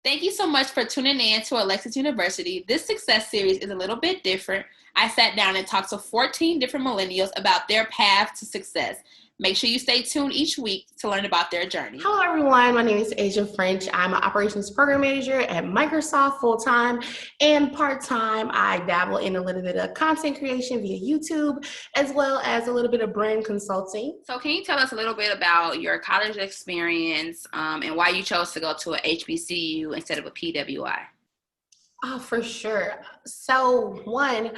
Thank you so much for tuning in to Alexis University. This success series is a little bit different. I sat down and talked to 14 different millennials about their path to success. Make sure you stay tuned each week to learn about their journey. Hello, everyone. My name is Asia French. I'm an operations program manager at Microsoft full-time and part-time. I dabble in a little bit of content creation via YouTube, as well as a little bit of brand consulting. So can you tell us a little bit about your college experience and why you chose to go to a HBCU instead of a PWI? Oh, for sure. So one,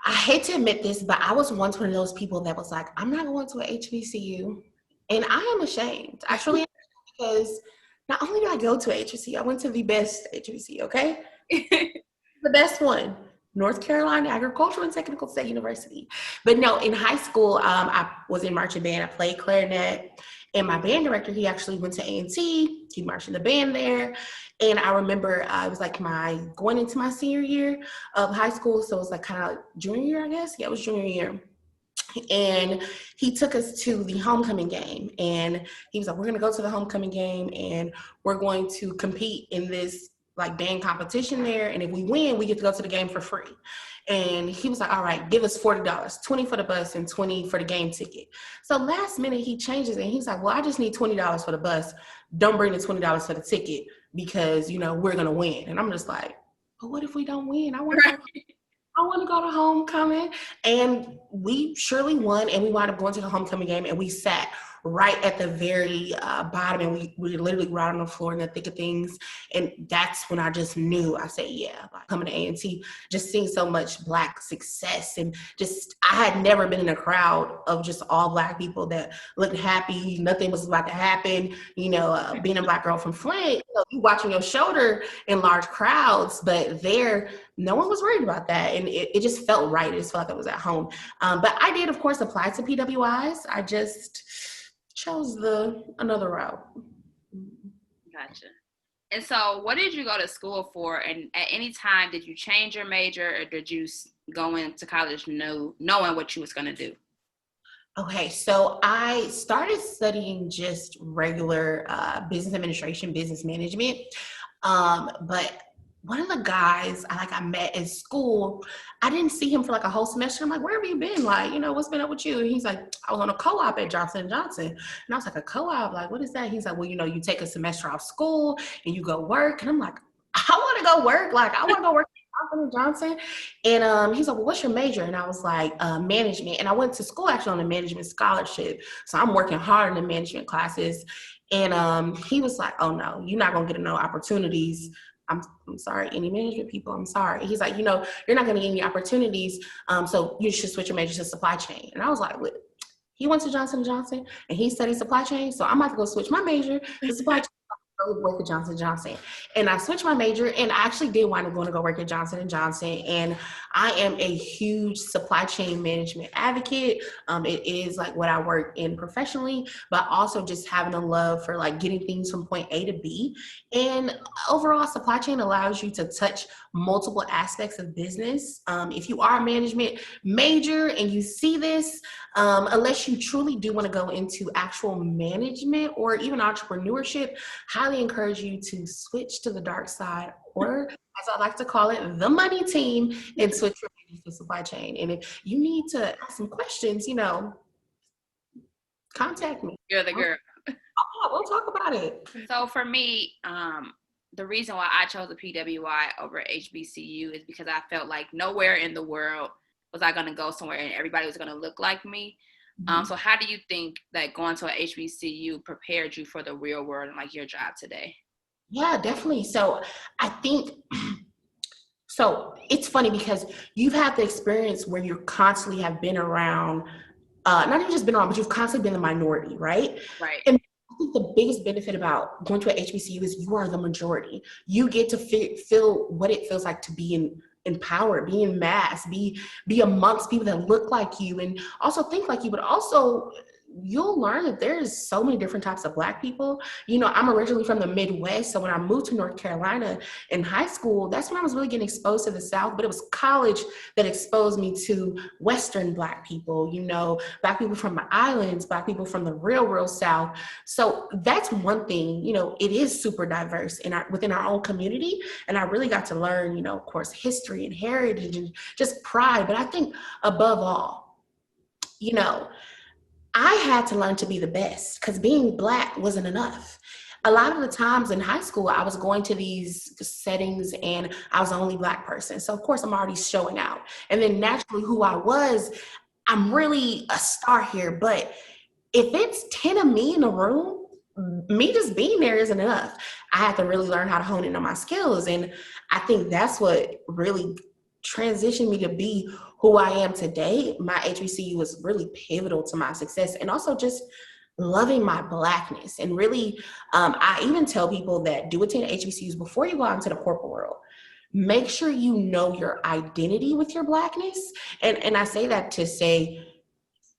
I hate to admit this, but I was once one of those people that was like, I'm not going to a HBCU. And I am ashamed, actually, because not only did I go to a HBCU, I went to the best HBCU, okay? The best one, North Carolina Agricultural and Technical State University. But no, in high school, I was in marching band. I played clarinet. And my band director, he actually went to A&T. He marched in the band there. And I remember I was like going into my senior year of high school. So it was like kind of junior year, I guess. Yeah, it was junior year. And he took us to the homecoming game. And he was like, we're going to go to the homecoming game and we're going to compete in this like band competition there. And if we win, we get to go to the game for free. And he was like, all right, give us $40, 20 for the bus and 20 for the game ticket. So last minute he changes and he's like, well, I just need $20 for the bus. Don't bring the $20 for the ticket because, you know, we're going to win. And I'm just like, but what if we don't win? I want to go to homecoming. And we surely won. And we wound up going to the homecoming game and we sat right at the very bottom, and we were literally right on the floor in the thick of things. And that's when I just knew. I said, yeah, like coming to A&T, just seeing so much Black success, and just I had never been in a crowd of just all Black people that looked happy. Nothing was about to happen. You know, being a Black girl from Flint, you watching your shoulder in large crowds, but there, no one was worried about that. And it just felt right. It just felt like I was at home. But I did, of course, apply to PWIs. I just chose another route. Gotcha. And so what did you go to school for? And at any time, did you change your major or did you go into college knowing what you was going to do? Okay, so I started studying just regular business administration, business management. But one of the guys I met in school, I didn't see him for like a whole semester. I'm like, where have you been? Like, you know, what's been up with you? And he's like, I was on a co-op at Johnson & Johnson. And I was like, a co-op? Like, what is that? He's like, well, you know, you take a semester off school and you go work. And I'm like, I want to go work. Like, I want to go work at Johnson & Johnson. And he's like, well, what's your major? And I was like, management. And I went to school actually on a management scholarship. So I'm working hard in the management classes. And he was like, oh no, you're not going to get no opportunities. I'm sorry, any management people, I'm sorry. He's like, you know, you're not going to get any opportunities, so you should switch your major to supply chain. And I was like, what? He went to Johnson & Johnson and he studied supply chain, so I'm about to go switch my major to supply chain. Work at Johnson & Johnson. And I switched my major, and I actually did wind up going to go work at Johnson & Johnson. And I am a huge supply chain management advocate. It is like what I work in professionally, but also just having a love for like getting things from point A to B. And overall, supply chain allows you to touch multiple aspects of business. If you are a management major and you see this, unless you truly do want to go into actual management or even entrepreneurship, highly encourage you to switch to the dark side, or as I like to call it, the money team, and switch your major to supply chain. And if you need to ask some questions, you know, contact me. You're the girl. Oh, we'll talk about it. So for me, the reason why I chose a PWI over HBCU is because I felt like nowhere in the world was I going to go somewhere and everybody was going to look like me. So how do you think that going to a HBCU prepared you for the real world and like your job today? Yeah, definitely. So I think, so it's funny because you've had the experience where you constantly have been around, not even just been around, but you've constantly been the minority, right? Right. And I think the biggest benefit about going to a HBCU is you are the majority. You get to feel what it feels like to be empowered, be in mass, be amongst people that look like you and also think like you, but also you'll learn that there's so many different types of Black people. You know, I'm originally from the Midwest. So when I moved to North Carolina in high school, that's when I was really getting exposed to the South. But it was college that exposed me to Western Black people, you know, Black people from the islands, Black people from the real South. So that's one thing, you know, it is super diverse within our own community. And I really got to learn, you know, of course, history and heritage and just pride. But I think above all, you know, I had to learn to be the best because being Black wasn't enough. A lot of the times in high school, I was going to these settings and I was the only Black person. So of course I'm already showing out. And then naturally who I was, I'm really a star here. But if it's 10 of me in a room, me just being there isn't enough. I had to really learn how to hone in on my skills. And I think that's what really transitioned me to be who I am today. My HBCU was really pivotal to my success and also just loving my Blackness. And really, I even tell people that do attend HBCUs before you go out into the corporate world. Make sure you know your identity with your Blackness. And I say that to say,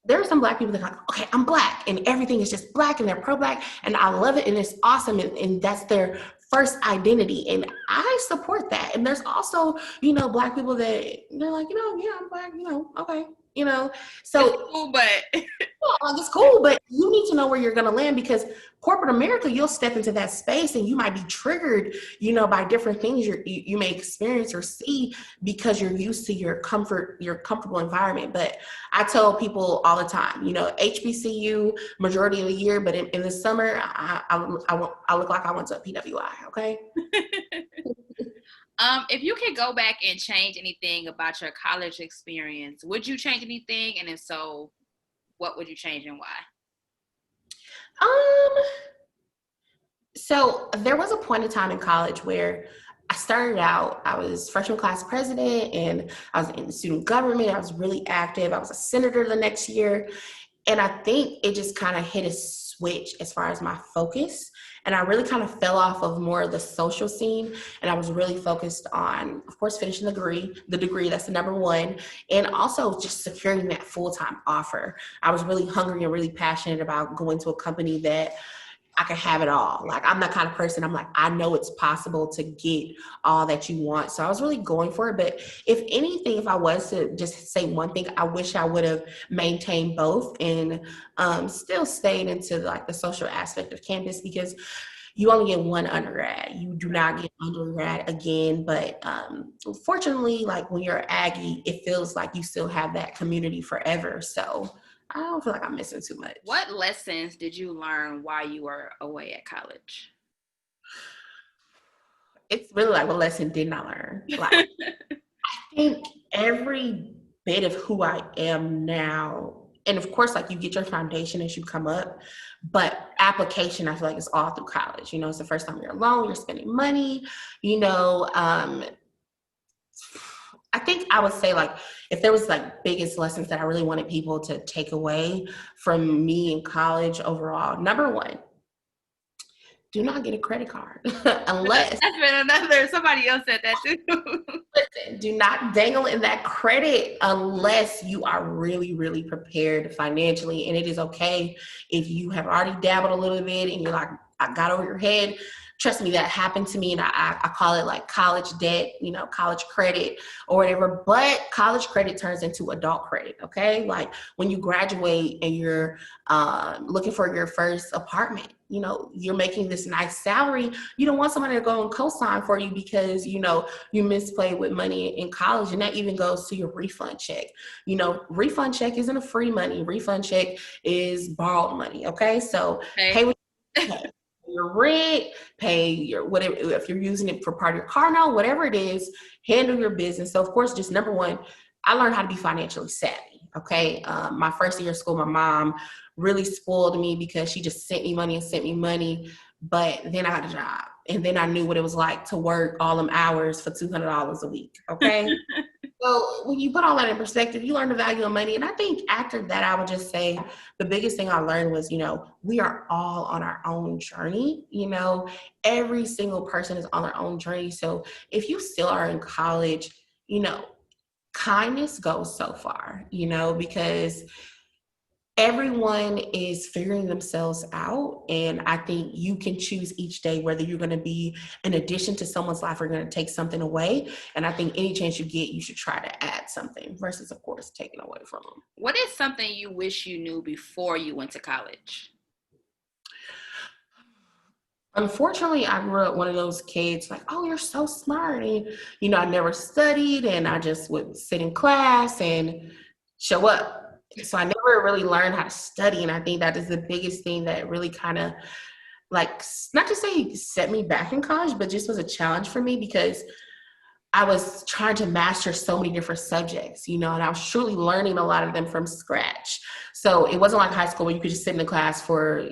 there are some Black people that are like, okay, I'm Black and everything is just Black and they're pro-Black and I love it and it's awesome and that's their first identity. And I support that. And there's also, you know, Black people that they're like, you know, yeah, I'm Black, you know, okay, you know. So it's cool, but it's cool, but you need to know where you're going to land because corporate America, you'll step into that space and you might be triggered, you know, by different things you may experience or see because you're used to your comfortable environment. But I tell people all the time, you know, HBCU majority of the year, but in the summer, I look like I went to a PWI. Okay. If you could go back and change anything about your college experience, would you change anything? And if so, what would you change and why? So there was a point in time in college where I started out, I was freshman class president and I was in student government. I was really active. I was a senator the next year. And I think it just kind of hit a switch as far as my focus. And I really kind of fell off of more of the social scene. And I was really focused on, of course, finishing the degree, that's the number one. And also just securing that full-time offer. I was really hungry and really passionate about going to a company that I could have it all. Like, I'm that kind of person. I'm like, I know it's possible to get all that you want. So I was really going for it. But if anything, if I was to just say one thing, I wish I would have maintained both and still stayed into like the social aspect of campus because you only get one undergrad. You do not get undergrad again. But fortunately, like when you're Aggie, it feels like you still have that community forever. So I don't feel like I'm missing too much. What lessons did you learn while you were away at college? It's really like, what lesson didn't I learn? Like, I think every bit of who I am now, and of course, like you get your foundation as you come up, but application, I feel like it's all through college. You know, it's the first time you're alone, you're spending money, you know, I think I would say like if there was like biggest lessons that I really wanted people to take away from me in college overall, number one, do not get a credit card unless that's been another, somebody else said that too. Listen, do not dangle in that credit unless you are really, really prepared financially. And it is okay if you have already dabbled a little bit and you're like, I got over your head. Trust me, that happened to me, and I call it like college debt, you know, college credit or whatever. But college credit turns into adult credit, okay? Like when you graduate and you're looking for your first apartment, you know, you're making this nice salary. You don't want somebody to go and co-sign for you because, you know, you misplayed with money in college, and that even goes to your refund check. You know, refund check isn't a free money. Refund check is borrowed money, okay? So pay what you pay. Your rent, pay your whatever, if you're using it for part of your car now, whatever it is, handle your business. So of course, just number one, I learned how to be financially savvy. Okay. My first year of school, my mom really spoiled me because she just sent me money. But then I got a job and then I knew what it was like to work all them hours for $200 a week. Okay. So when you put all that in perspective, you learn the value of money. And I think after that, I would just say the biggest thing I learned was, you know, we are all on our own journey. You know, every single person is on their own journey. So if you still are in college, you know, kindness goes so far, you know, because everyone is figuring themselves out. And I think you can choose each day whether you're going to be an addition to someone's life or going to take something away. And I think any chance you get, you should try to add something versus, of course, taking away from them. What is something you wish you knew before you went to college? Unfortunately, I grew up one of those kids like, oh, you're so smart. And, I never studied and I just would sit in class and show up. So I never really learned how to study. And I think that is the biggest thing that really kind of like, not to say set me back in college, but just was a challenge for me because I was trying to master so many different subjects, and I was truly learning a lot of them from scratch. So it wasn't like high school where you could just sit in the class for,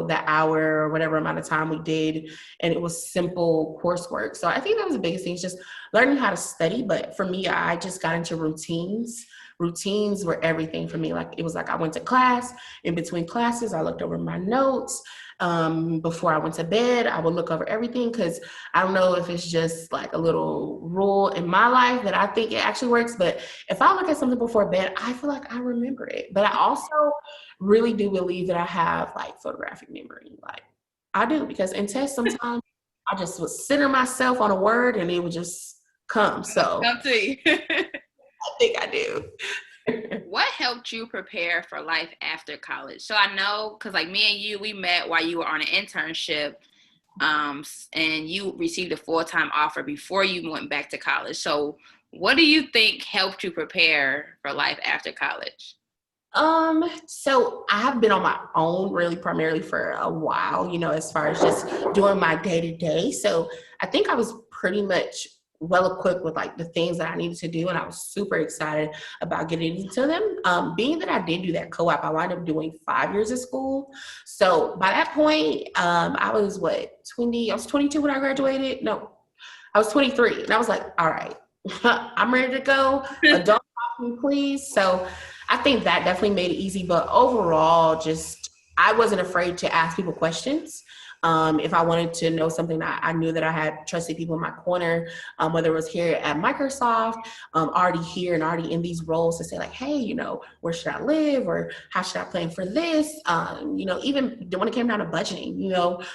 that hour or whatever amount of time we did. And it was simple coursework. So I think that was the biggest thing, is just learning how to study. But for me, I just got into routines. Routines were everything for me. Like, it was like I went to class. In between classes, I looked over my notes. Before I went to bed, I would look over everything, because I don't know if it's just like a little rule in my life that I think it actually works. But if I look at something before bed, I feel like I remember it. But I also really do believe that I have like photographic memory. Like, I do, because in tests sometimes I just would center myself on a word and it would just come. So Come to you. I think I do. What helped you prepare for life after college? So I know, because like me and you, we met while you were on an internship, and you received a full-time offer before you went back to college. So what do you think helped you prepare for life after college? So I have been on my own really primarily for a while, as far as just doing my day to day. So I think I was pretty much well equipped with like the things that I needed to do. And I was super excited about getting into them. Being that I did do that co-op, I wound up doing 5 years of school. So by that point, I was 20, I was 22 when I graduated. No, I was 23. And I was like, all right, I'm ready to go. Adult talk me, please. So I think that definitely made it easy. But overall, just I wasn't afraid to ask people questions. If I wanted to know something, I knew that I had trusted people in my corner, whether it was here at Microsoft, already here and already in these roles, to say like, hey, where should I live, or how should I plan for this? Even when it came down to budgeting,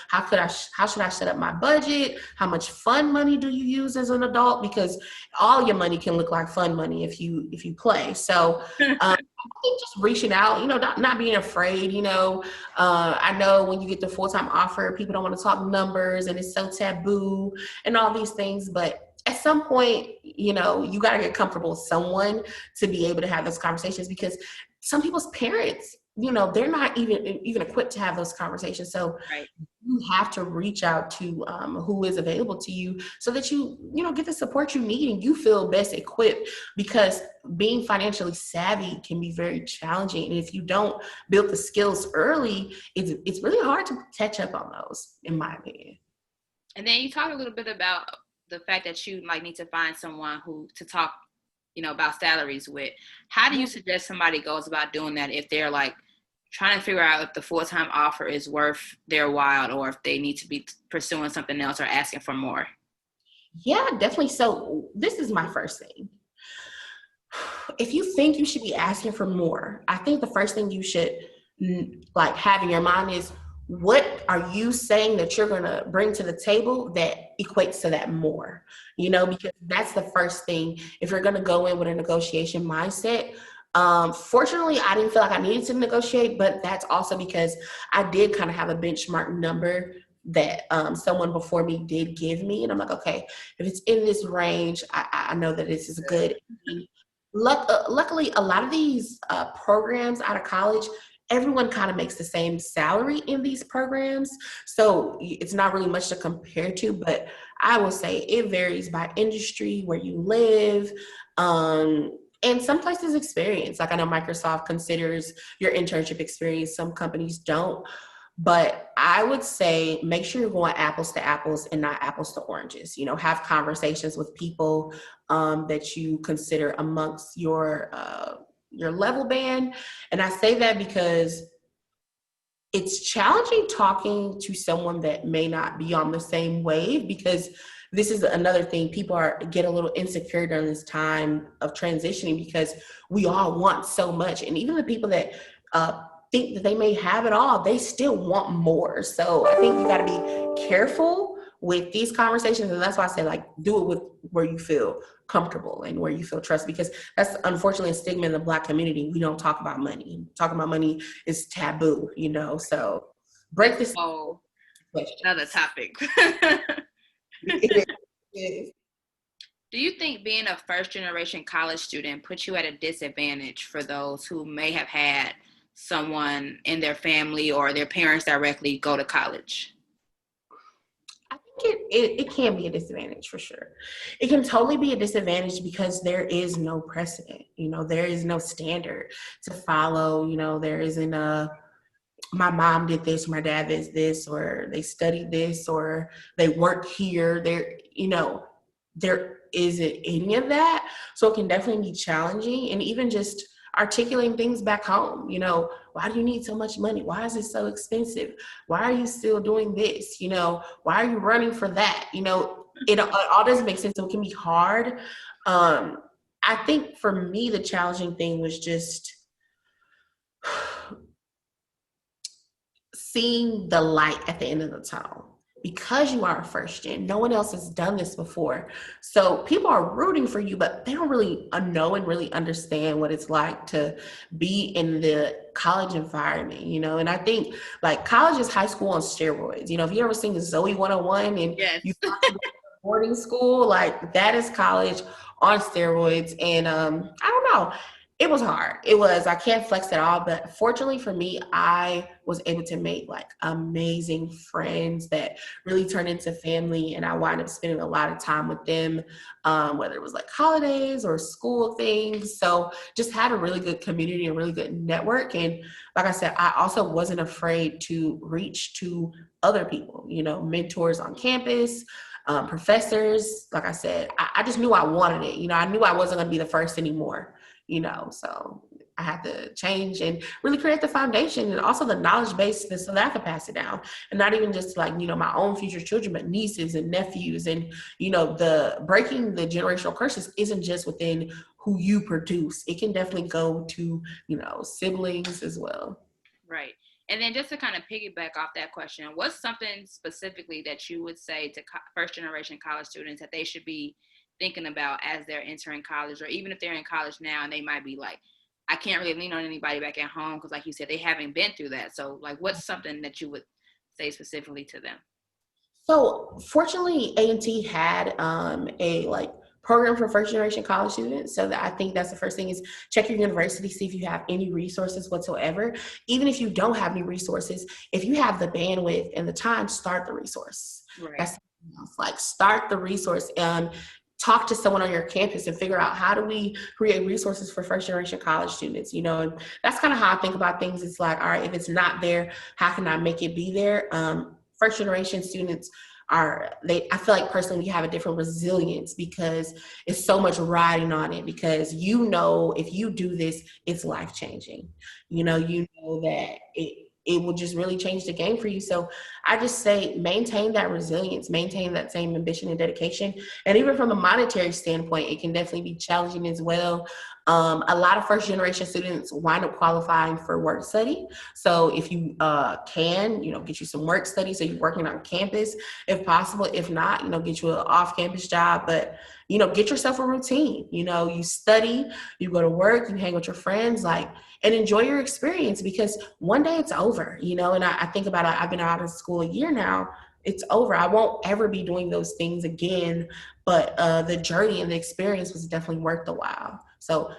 how should I set up my budget? How much fun money do you use as an adult? Because all your money can look like fun money if you play. So I think just reaching out, not being afraid, I know when you get the full-time offer, people don't want to talk numbers and it's so taboo and all these things. But at some point, you got to get comfortable with someone to be able to have those conversations, because some people's parents, they're not even equipped to have those conversations. So Right. you have to reach out to who is available to you, so that you get the support you need and you feel best equipped, because being financially savvy can be very challenging. And if you don't build the skills early, it's really hard to catch up on those, in my opinion. And then you talked a little bit about the fact that you like need to find someone who to talk, about salaries with. How do you suggest somebody goes about doing that if they're like trying to figure out if the full-time offer is worth their while, or if they need to be pursuing something else or asking for more? Yeah, definitely. So this is my first thing. If you think you should be asking for more, I think the first thing you should like have in your mind is, what are you saying that you're going to bring to the table that equates to that more? Because that's the first thing. If you're going to go in with a negotiation mindset, fortunately, I didn't feel like I needed to negotiate, but that's also because I did kind of have a benchmark number that someone before me did give me. And I'm like, okay, if it's in this range, I know that this is good. Luckily, a lot of these programs out of college, everyone kind of makes the same salary in these programs. So it's not really much to compare to, but I will say it varies by industry, where you live, and some places experience. Like, I know Microsoft considers your internship experience. Some companies don't. But I would say make sure you're going apples to apples and not apples to oranges. Have conversations with people that you consider amongst your level band. And I say that because it's challenging talking to someone that may not be on the same wave, because this is another thing. People get a little insecure during this time of transitioning, because we all want so much. And even the people that think that they may have it all, they still want more. So I think you got to be careful with these conversations. And that's why I say, like, do it with where you feel comfortable and where you feel trust, because that's unfortunately a stigma in the Black community. We don't talk about money. Talking about money is taboo, you know, so break this. Oh, another topic. It is. Do you think being a first generation college student puts you at a disadvantage for those who may have had someone in their family or their parents directly go to college? I think it can be a disadvantage for sure. It can totally be a disadvantage because there is no precedent. You know, there is no standard to follow. You know, there isn't my mom did this, my dad did this, or they studied this, or they work here. There isn't any of that. So it can definitely be challenging. And even just articulating things back home, you know, why do you need so much money? Why is it so expensive? Why are you still doing this? You know, why are you running for that? You know, it all doesn't make sense. So it can be hard. I think for me, the challenging thing was just seeing the light at the end of the tunnel. Because you are a first gen, no one else has done this before. So people are rooting for you, but they don't really know and really understand what it's like to be in the college environment, you know? And I think, like, college is high school on steroids. You know, if you ever seen Zoe 101 and Yes. you boarding school, like, that is college on steroids. And I don't know. It was hard. I can't flex at all, but fortunately for me, I was able to make, like, amazing friends that really turned into family. And I wound up spending a lot of time with them, whether it was like holidays or school things. So just had a really good community, a really good network. And like I said, I also wasn't afraid to reach to other people, you know, mentors on campus, professors. Like I said, I just knew I wanted it. You know, I knew I wasn't going to be the first anymore. You know, so I had to change and really create the foundation and also the knowledge base so that I could pass it down, and not even just, like, you know, my own future children, but nieces and nephews. And, you know, the breaking the generational curses isn't just within who you produce. It can definitely go to, you know, siblings as well. Right. And then just to kind of piggyback off that question, what's something specifically that you would say to first generation college students that they should be thinking about as they're entering college, or even if they're in college now and they might be like, I can't really lean on anybody back at home because, like you said, they haven't been through that. So, like, what's something that you would say specifically to them? So fortunately, A&T had a, like, program for first generation college students. So that, I think that's the first thing, is check your university, see if you have any resources whatsoever. Even if you don't have any resources, if you have the bandwidth and the time, start the resource. Right. That's, like, start the resource and talk to someone on your campus and figure out, how do we create resources for first generation college students, you know? And that's kind of how I think about things. It's like, all right, if it's not there, how can I make it be there? First generation students I feel like personally, we have a different resilience because it's so much riding on it, because, you know, if you do this, it's life changing. You know that it will just really change the game for you. So I just say, maintain that resilience, maintain that same ambition and dedication. And even from a monetary standpoint, it can definitely be challenging as well. A lot of first generation students wind up qualifying for work study. So if you can, you know, get you some work study, so you're working on campus if possible. If not, you know, get you an off-campus job, but, you know, get yourself a routine. You know, you study, you go to work, you hang with your friends, like, and enjoy your experience, because one day it's over, you know. And I think about it, I've been out of school a year now. It's over. I won't ever be doing those things again, but the journey and the experience was definitely worth the while. So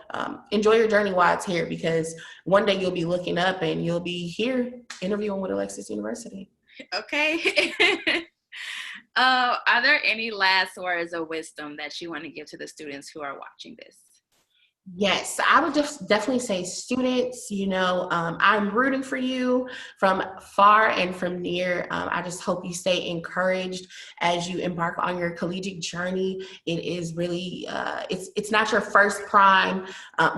enjoy your journey while it's here, because one day you'll be looking up and you'll be here interviewing with Alexis University. Okay. Are there any last words of wisdom that you want to give to the students who are watching this? Yes, I would just definitely say, students, you know, I'm rooting for you from far and from near. I just hope you stay encouraged as you embark on your collegiate journey. It is really, it's not your first prime.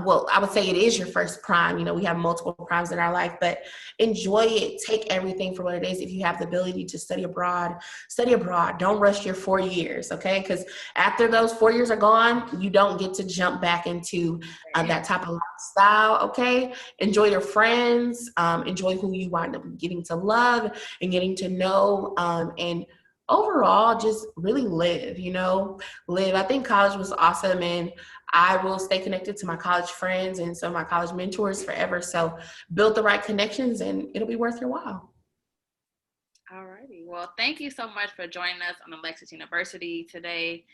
Well, I would say it is your first prime. You know, we have multiple primes in our life, but enjoy it. Take everything for what it is. If you have the ability to study abroad, study abroad. Don't rush your 4 years, okay? Because after those 4 years are gone, you don't get to jump back into into that type of lifestyle, okay? Enjoy your friends, enjoy who you wind up getting to love and getting to know, and overall just really live, live. I think college was awesome, and I will stay connected to my college friends and some of my college mentors forever. So build the right connections and it'll be worth your while. All righty. Well, thank you so much for joining us on Alexis University today.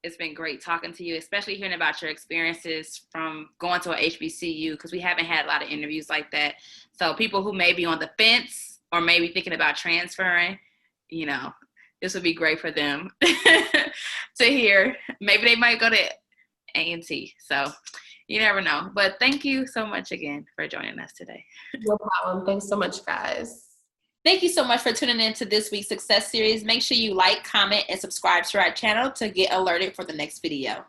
It's been great talking to you, especially hearing about your experiences from going to a HBCU, because we haven't had a lot of interviews like that. So people who may be on the fence or maybe thinking about transferring, this would be great for them to hear. Maybe they might go to A&T. So you never know. But thank you so much again for joining us today. No problem. Thanks so much, guys. Thank you so much for tuning in to this week's Success Series. Make sure you like, comment, and subscribe to our channel to get alerted for the next video.